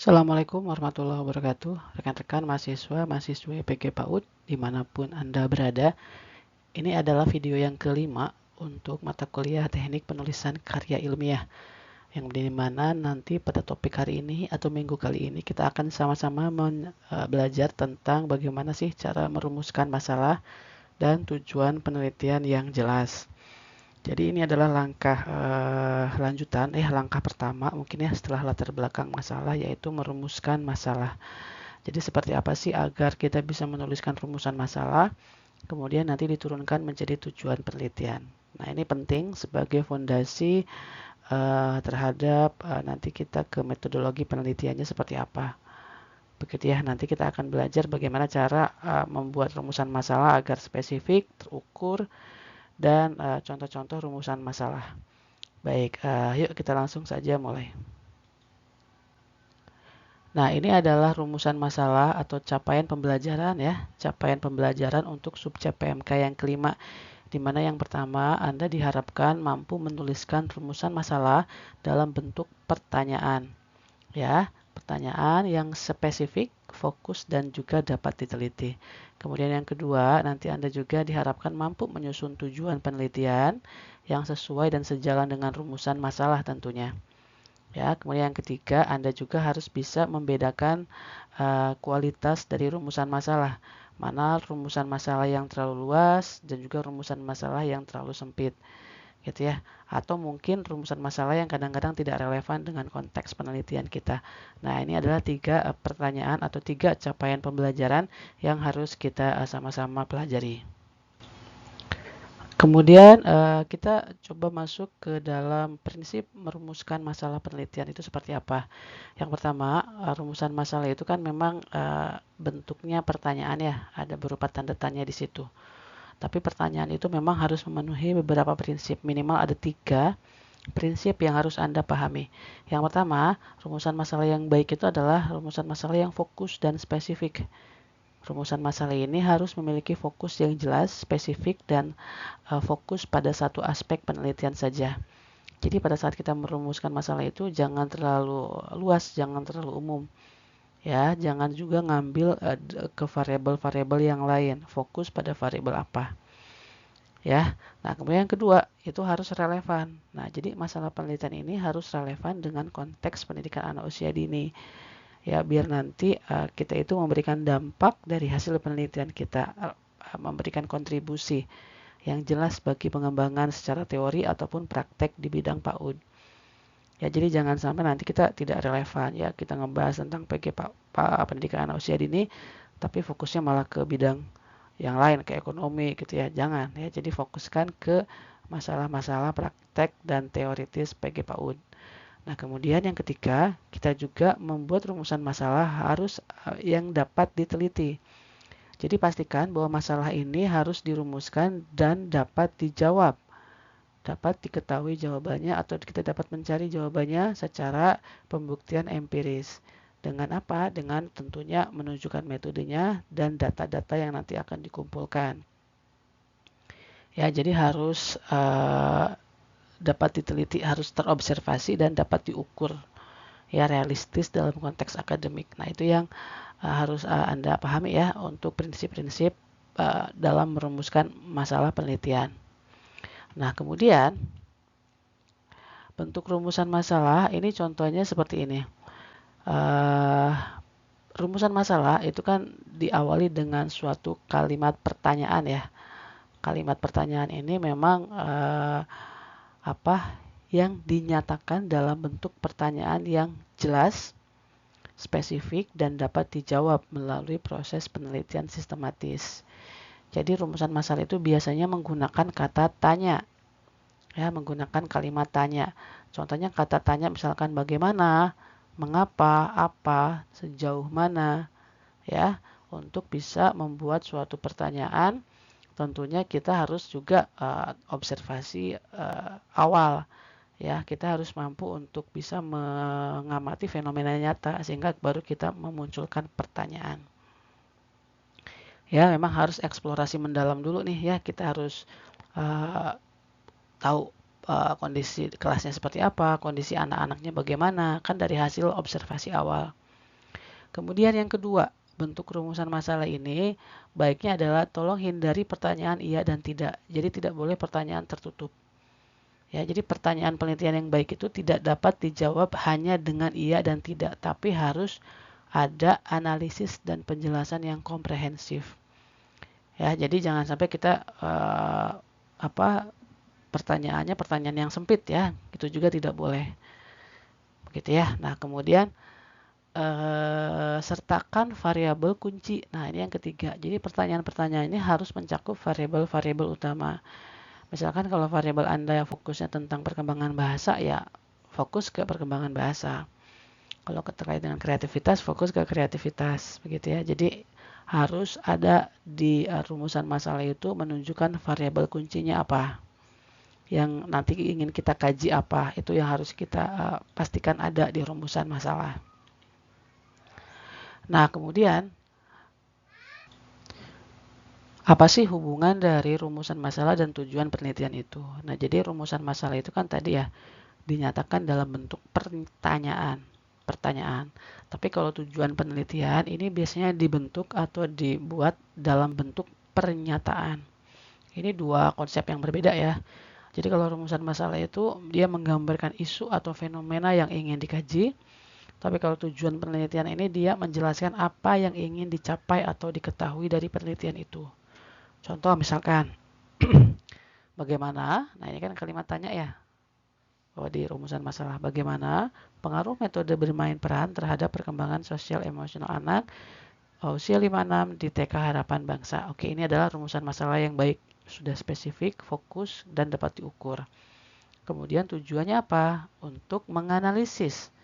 Assalamualaikum warahmatullahi wabarakatuh. Rekan-rekan mahasiswa, mahasiswi PG PAUD dimanapun Anda berada. Ini adalah video yang kelima untuk mata kuliah teknik penulisan karya ilmiah, yang dimana nanti pada topik hari ini atau minggu kali ini kita akan sama-sama belajar tentang bagaimana sih cara merumuskan masalah dan tujuan penelitian yang jelas. Jadi ini adalah langkah pertama mungkin ya setelah latar belakang masalah, yaitu merumuskan masalah. Jadi seperti apa sih agar kita bisa menuliskan rumusan masalah, kemudian nanti diturunkan menjadi tujuan penelitian. Nah, ini penting sebagai fondasi terhadap nanti kita ke metodologi penelitiannya seperti apa. Begitu ya, nanti kita akan belajar bagaimana cara membuat rumusan masalah agar spesifik, terukur, dan contoh-contoh rumusan masalah. Baik, yuk kita langsung saja mulai. Nah, ini adalah rumusan masalah atau capaian pembelajaran ya. Capaian pembelajaran untuk subjek PMK yang kelima, di mana yang pertama Anda diharapkan mampu menuliskan rumusan masalah dalam bentuk pertanyaan. Ya, pertanyaan yang spesifik, fokus, dan juga dapat diteliti. Kemudian yang kedua, nanti Anda juga diharapkan mampu menyusun tujuan penelitian yang sesuai dan sejalan dengan rumusan masalah tentunya. Ya, kemudian yang ketiga, Anda juga harus bisa membedakan kualitas dari rumusan masalah. Mana rumusan masalah yang terlalu luas dan juga rumusan masalah yang terlalu sempit. Gitu ya. Atau mungkin rumusan masalah yang kadang-kadang tidak relevan dengan konteks penelitian kita. Nah, ini adalah tiga pertanyaan atau tiga capaian pembelajaran yang harus kita sama-sama pelajari. Kemudian kita coba masuk ke dalam prinsip merumuskan masalah penelitian itu seperti apa. Yang pertama, rumusan masalah itu kan memang bentuknya pertanyaan ya, ada berupa tanda tanya di situ. Tapi pertanyaan itu memang harus memenuhi beberapa prinsip, minimal ada 3 prinsip yang harus Anda pahami. Yang pertama, rumusan masalah yang baik itu adalah rumusan masalah yang fokus dan spesifik. Rumusan masalah ini harus memiliki fokus yang jelas, spesifik, dan fokus pada satu aspek penelitian saja. Jadi pada saat kita merumuskan masalah itu jangan terlalu luas, jangan terlalu umum. Ya, jangan juga ngambil ke variabel-variabel yang lain. Fokus pada variabel apa. Ya. Nah, kemudian yang kedua, itu harus relevan. Nah, jadi masalah penelitian ini harus relevan dengan konteks pendidikan anak usia dini. Ya, biar nanti kita itu memberikan dampak dari hasil penelitian kita, memberikan kontribusi yang jelas bagi pengembangan secara teori ataupun praktek di bidang PAUD. Ya, jadi jangan sampai nanti kita tidak relevan ya, kita ngebahas tentang pendidikan anak usia dini, tapi fokusnya malah ke bidang yang lain, ke ekonomi gitu ya. Jangan ya, jadi fokuskan ke masalah-masalah praktek dan teoritis PG PAUD. Nah, kemudian yang ketiga, kita juga membuat rumusan masalah harus yang dapat diteliti. Jadi pastikan bahwa masalah ini harus dirumuskan dan dapat dijawab. Dapat diketahui jawabannya atau kita dapat mencari jawabannya secara pembuktian empiris. Dengan apa? Dengan tentunya menunjukkan metodenya dan data-data yang nanti akan dikumpulkan. Ya, jadi harus dapat diteliti, harus terobservasi dan dapat diukur. Ya, realistis dalam konteks akademik. Nah, itu yang harus Anda pahami ya untuk prinsip-prinsip dalam merumuskan masalah penelitian. Nah, kemudian bentuk rumusan masalah ini contohnya seperti ini. Rumusan masalah itu kan diawali dengan suatu kalimat pertanyaan ya. Kalimat pertanyaan ini memang yang dinyatakan dalam bentuk pertanyaan yang jelas, spesifik, dan dapat dijawab melalui proses penelitian sistematis. Jadi rumusan masalah itu biasanya menggunakan kata tanya. Ya, menggunakan kalimat tanya. Contohnya kata tanya misalkan bagaimana, mengapa, apa, sejauh mana. Ya, untuk bisa membuat suatu pertanyaan, tentunya kita harus juga observasi awal. Ya, kita harus mampu untuk bisa mengamati fenomena nyata sehingga baru kita memunculkan pertanyaan. Ya, memang harus eksplorasi mendalam dulu nih ya. Kita harus tahu kondisi kelasnya seperti apa, kondisi anak-anaknya bagaimana, kan dari hasil observasi awal. Kemudian yang kedua, bentuk rumusan masalah ini baiknya adalah tolong hindari pertanyaan iya dan tidak. Jadi tidak boleh pertanyaan tertutup. Ya, jadi pertanyaan penelitian yang baik itu tidak dapat dijawab hanya dengan iya dan tidak, tapi harus ada analisis dan penjelasan yang komprehensif. Ya, jadi jangan sampai kita pertanyaannya pertanyaan yang sempit ya, itu juga tidak boleh. Begitu ya. Nah, kemudian sertakan variabel kunci. Nah, ini yang ketiga. Jadi pertanyaan-pertanyaan ini harus mencakup variabel-variabel utama. Misalkan kalau variabel Anda fokusnya tentang perkembangan bahasa, ya fokus ke perkembangan bahasa. Kalau terkait dengan kreativitas, fokus ke kreativitas, begitu ya. Jadi harus ada di rumusan masalah itu menunjukkan variabel kuncinya apa. Yang nanti ingin kita kaji apa, itu yang harus kita pastikan ada di rumusan masalah. Nah, kemudian apa sih hubungan dari rumusan masalah dan tujuan penelitian itu? Nah, jadi rumusan masalah itu kan tadi ya dinyatakan dalam bentuk pertanyaan. Tapi kalau tujuan penelitian ini biasanya dibentuk atau dibuat dalam bentuk pernyataan. Ini dua konsep yang berbeda ya. Jadi kalau rumusan masalah itu dia menggambarkan isu atau fenomena yang ingin dikaji. Tapi kalau tujuan penelitian ini dia menjelaskan apa yang ingin dicapai atau diketahui dari penelitian itu. Contoh misalkan, bagaimana, nah ini kan kalimat tanya ya, di rumusan masalah, bagaimana pengaruh metode bermain peran terhadap perkembangan sosial emosional anak usia 5-6 di TK Harapan Bangsa. Oke, ini adalah rumusan masalah yang baik, sudah spesifik, fokus, dan dapat diukur. Kemudian tujuannya apa? Untuk menganalisis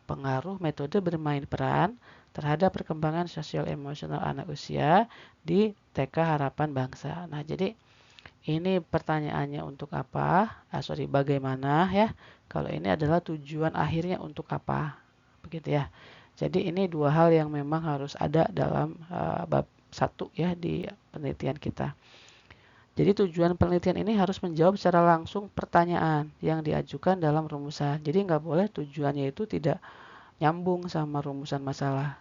pengaruh metode bermain peran terhadap perkembangan sosial emosional anak usia di TK Harapan Bangsa. Nah, jadi ini pertanyaannya untuk apa? Bagaimana ya? Kalau ini adalah tujuan akhirnya untuk apa? Begitu ya. Jadi ini dua hal yang memang harus ada dalam bab 1 ya di penelitian kita. Jadi tujuan penelitian ini harus menjawab secara langsung pertanyaan yang diajukan dalam rumusan. Jadi nggak boleh tujuannya itu tidak nyambung sama rumusan masalah.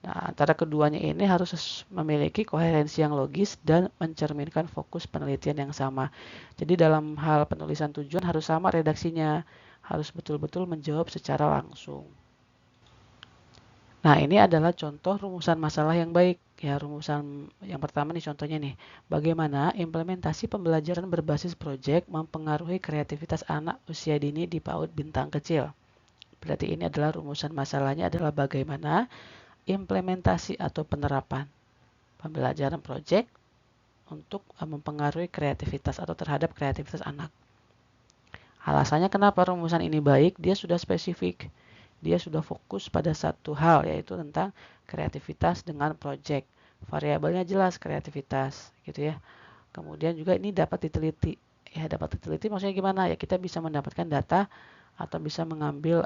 Nah, antara keduanya ini harus memiliki koherensi yang logis dan mencerminkan fokus penelitian yang sama. Jadi dalam hal penulisan tujuan harus sama redaksinya, harus betul-betul menjawab secara langsung. Nah, ini adalah contoh rumusan masalah yang baik. Ya, rumusan yang pertama nih contohnya nih. Bagaimana implementasi pembelajaran berbasis proyek mempengaruhi kreativitas anak usia dini di PAUD Bintang Kecil. Berarti ini adalah rumusan masalahnya adalah bagaimana implementasi atau penerapan pembelajaran proyek untuk mempengaruhi kreativitas atau terhadap kreativitas anak. Alasannya kenapa rumusan ini baik? Dia sudah spesifik. Dia sudah fokus pada satu hal, yaitu tentang kreativitas dengan proyek. Variabelnya jelas kreativitas, gitu ya. Kemudian juga ini dapat diteliti. Ya, dapat diteliti maksudnya gimana? Ya, kita bisa mendapatkan data atau bisa mengambil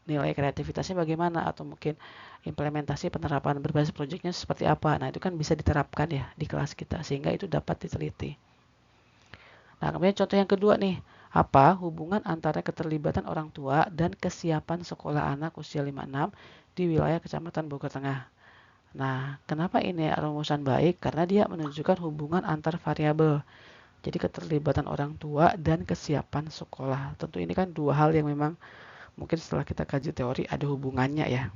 nilai kreativitasnya bagaimana, atau mungkin implementasi penerapan berbasis proyeknya seperti apa. Nah, itu kan bisa diterapkan ya di kelas kita, sehingga itu dapat diteliti. Nah, kemudian contoh yang kedua nih, apa hubungan antara keterlibatan orang tua dan kesiapan sekolah anak usia 5-6 di wilayah Kecamatan Bogor Tengah. Nah, kenapa ini rumusan baik? Karena dia menunjukkan hubungan antar variabel. Jadi keterlibatan orang tua dan kesiapan sekolah. Tentu ini kan dua hal yang memang mungkin setelah kita kaji teori ada hubungannya ya.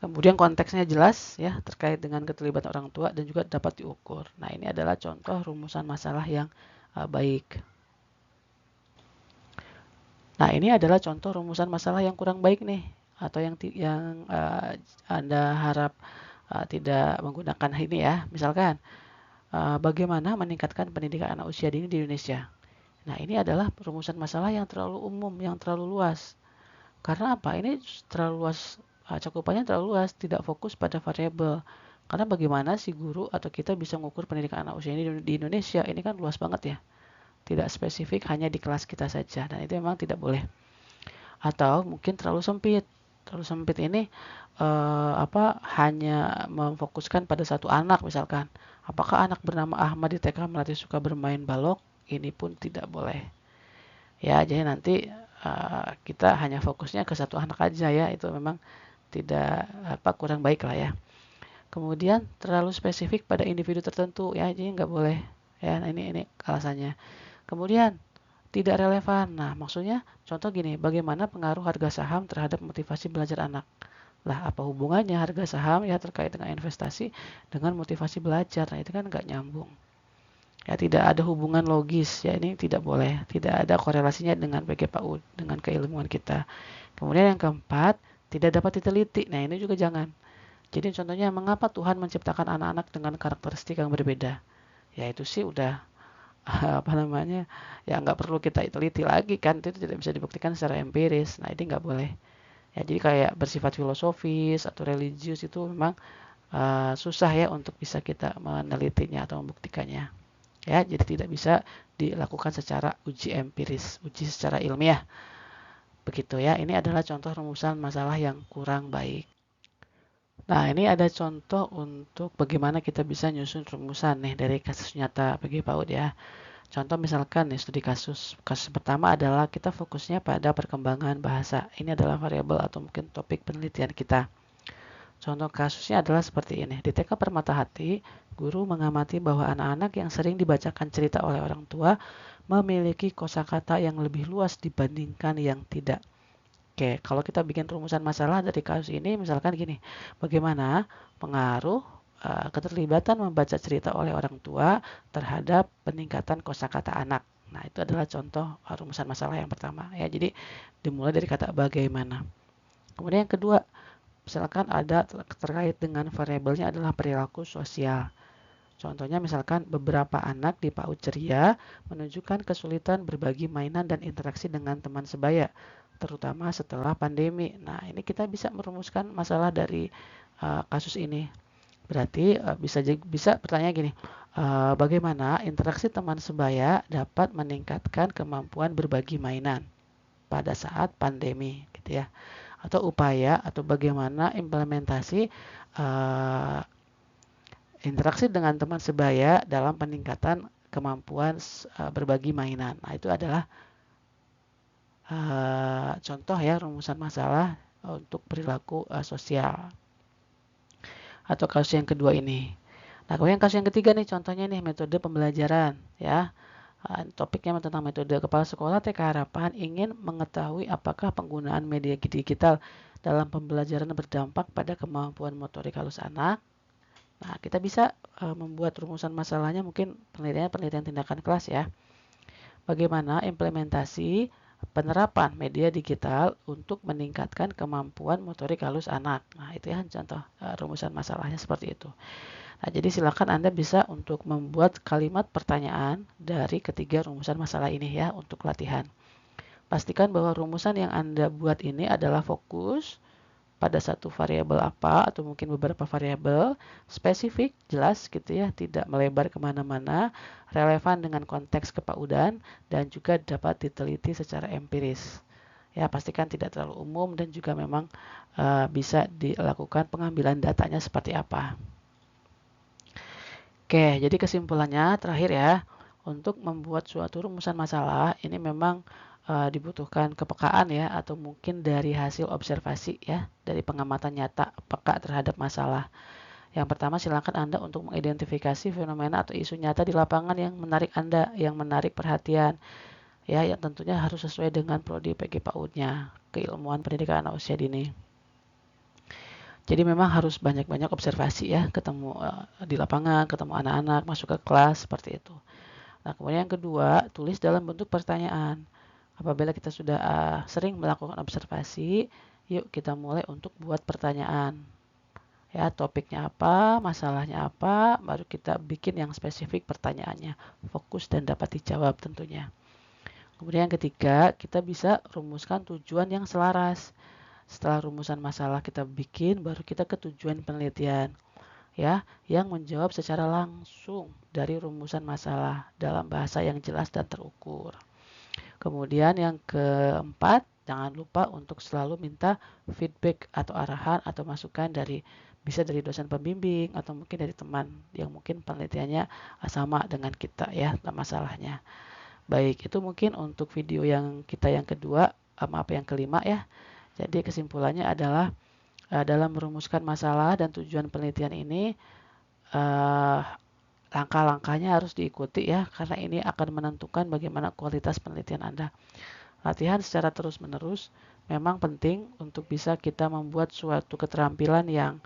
Kemudian konteksnya jelas ya terkait dengan keterlibatan orang tua dan juga dapat diukur. Nah, ini adalah contoh rumusan masalah yang baik. Nah, ini adalah contoh rumusan masalah yang kurang baik nih, atau yang Anda harap tidak menggunakan ini ya. Misalkan bagaimana meningkatkan pendidikan anak usia dini di Indonesia. Nah, ini adalah rumusan masalah yang terlalu umum, yang terlalu luas. Karena apa? Ini terlalu luas, cakupannya terlalu luas, tidak fokus pada variabel. Karena bagaimana si guru atau kita bisa mengukur pendidikan anak usia ini di Indonesia, ini kan luas banget ya. Tidak spesifik hanya di kelas kita saja, dan itu memang tidak boleh. Atau mungkin terlalu sempit. Terlalu sempit ini hanya memfokuskan pada satu anak misalkan. Apakah anak bernama Ahmad di TK Melati suka bermain balok? Ini pun tidak boleh. Ya, jadi nanti kita hanya fokusnya ke satu anak aja ya, itu memang tidak kurang baik lah ya. Kemudian terlalu spesifik pada individu tertentu ya, jadi nggak boleh ya. Nah, ini alasannya. Kemudian tidak relevan. Nah, maksudnya contoh gini, bagaimana pengaruh harga saham terhadap motivasi belajar anak? Lah, apa hubungannya harga saham ya terkait dengan investasi dengan motivasi belajar? Nah, itu kan nggak nyambung. Ya, tidak ada hubungan logis ya, ini tidak boleh. Tidak ada korelasinya dengan PGPAUD, dengan keilmuan kita. Kemudian yang keempat, tidak dapat diteliti. Nah, ini juga jangan. Jadi contohnya, mengapa Tuhan menciptakan anak-anak dengan karakteristik yang berbeda? Ya itu sih udah apa namanya, ya nggak perlu kita teliti lagi kan, itu tidak bisa dibuktikan secara empiris. Nah ini nggak boleh. Ya jadi kayak bersifat filosofis atau religius itu memang susah ya untuk bisa kita menelitinya atau membuktikannya. Ya jadi tidak bisa dilakukan secara uji empiris, uji secara ilmiah. Begitu ya, ini adalah contoh rumusan masalah yang kurang baik. Nah, ini ada contoh untuk bagaimana kita bisa nyusun rumusan nih dari kasus nyata bagi PAUD ya. Contoh misalkan nih studi kasus. Kasus pertama adalah kita fokusnya pada perkembangan bahasa. Ini adalah variabel atau mungkin topik penelitian kita. Contoh kasusnya adalah seperti ini. Di TK Permata Hati, guru mengamati bahwa anak-anak yang sering dibacakan cerita oleh orang tua memiliki kosakata yang lebih luas dibandingkan yang tidak. Oke, kalau kita bikin rumusan masalah dari kasus ini, misalkan gini, bagaimana pengaruh keterlibatan membaca cerita oleh orang tua terhadap peningkatan kosakata anak. Nah, itu adalah contoh rumusan masalah yang pertama ya. Jadi dimulai dari kata bagaimana. Kemudian yang kedua, misalkan ada terkait dengan variabelnya adalah perilaku sosial. Contohnya misalkan beberapa anak di PAUD ceria menunjukkan kesulitan berbagi mainan dan interaksi dengan teman sebaya, terutama setelah pandemi. Nah, ini kita bisa merumuskan masalah dari kasus ini. Berarti bisa pertanyaan gini, bagaimana interaksi teman sebaya dapat meningkatkan kemampuan berbagi mainan pada saat pandemi, gitu ya? Atau upaya atau bagaimana implementasi interaksi dengan teman sebaya dalam peningkatan kemampuan berbagi mainan. Nah, itu adalah contoh ya rumusan masalah untuk perilaku sosial. Atau kasus yang kedua ini. Nah, kemudian kasus yang ketiga nih, contohnya nih metode pembelajaran ya. Topiknya tentang metode. Kepala sekolah TK Harapan ingin mengetahui apakah penggunaan media digital dalam pembelajaran berdampak pada kemampuan motorik halus anak. Nah, kita bisa membuat rumusan masalahnya, mungkin penelitian tindakan kelas ya. Bagaimana implementasi penerapan media digital untuk meningkatkan kemampuan motorik halus anak. Nah, itu ya contoh rumusan masalahnya seperti itu. Nah, jadi silakan Anda bisa untuk membuat kalimat pertanyaan dari ketiga rumusan masalah ini ya untuk latihan. Pastikan bahwa rumusan yang Anda buat ini adalah fokus pada satu variabel apa atau mungkin beberapa variabel, spesifik, jelas gitu ya, tidak melebar kemana-mana, relevan dengan konteks kepaudan, dan juga dapat diteliti secara empiris. Ya, pastikan tidak terlalu umum dan juga memang bisa dilakukan pengambilan datanya seperti apa. Oke, jadi kesimpulannya terakhir ya, untuk membuat suatu rumusan masalah ini memang dibutuhkan kepekaan ya, atau mungkin dari hasil observasi ya, dari pengamatan nyata peka terhadap masalah. Yang pertama, silakan Anda untuk mengidentifikasi fenomena atau isu nyata di lapangan yang menarik Anda, yang menarik perhatian ya, yang tentunya harus sesuai dengan prodi PGPAUD-nya, keilmuan pendidikan anak usia dini. Jadi memang harus banyak-banyak observasi ya, ketemu di lapangan, ketemu anak-anak, masuk ke kelas seperti itu. Nah, kemudian yang kedua, tulis dalam bentuk pertanyaan. Apabila kita sudah sering melakukan observasi, yuk kita mulai untuk buat pertanyaan. Ya, topiknya apa, masalahnya apa, baru kita bikin yang spesifik pertanyaannya, fokus dan dapat dijawab tentunya. Kemudian yang ketiga, kita bisa rumuskan tujuan yang selaras. Setelah rumusan masalah kita bikin, baru kita ke tujuan penelitian. Ya, yang menjawab secara langsung dari rumusan masalah dalam bahasa yang jelas dan terukur. Kemudian yang keempat, jangan lupa untuk selalu minta feedback atau arahan atau masukan bisa dari dosen pembimbing atau mungkin dari teman yang mungkin penelitiannya sama dengan kita ya masalahnya. Baik, itu mungkin untuk video yang kedua yang kelima ya. Jadi kesimpulannya adalah dalam merumuskan masalah dan tujuan penelitian ini langkah-langkahnya harus diikuti ya, karena ini akan menentukan bagaimana kualitas penelitian Anda. Latihan secara terus-menerus memang penting untuk bisa kita membuat suatu keterampilan yang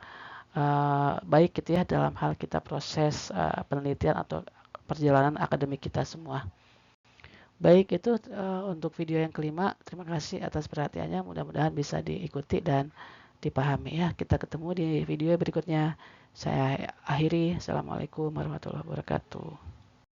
baik gitu ya dalam hal kita proses penelitian atau perjalanan akademik kita semua. Baik, itu untuk video yang kelima. Terima kasih atas perhatiannya. Mudah-mudahan bisa diikuti dan dipahami ya. Kita ketemu di video berikutnya. Saya akhiri. Assalamualaikum warahmatullahi wabarakatuh.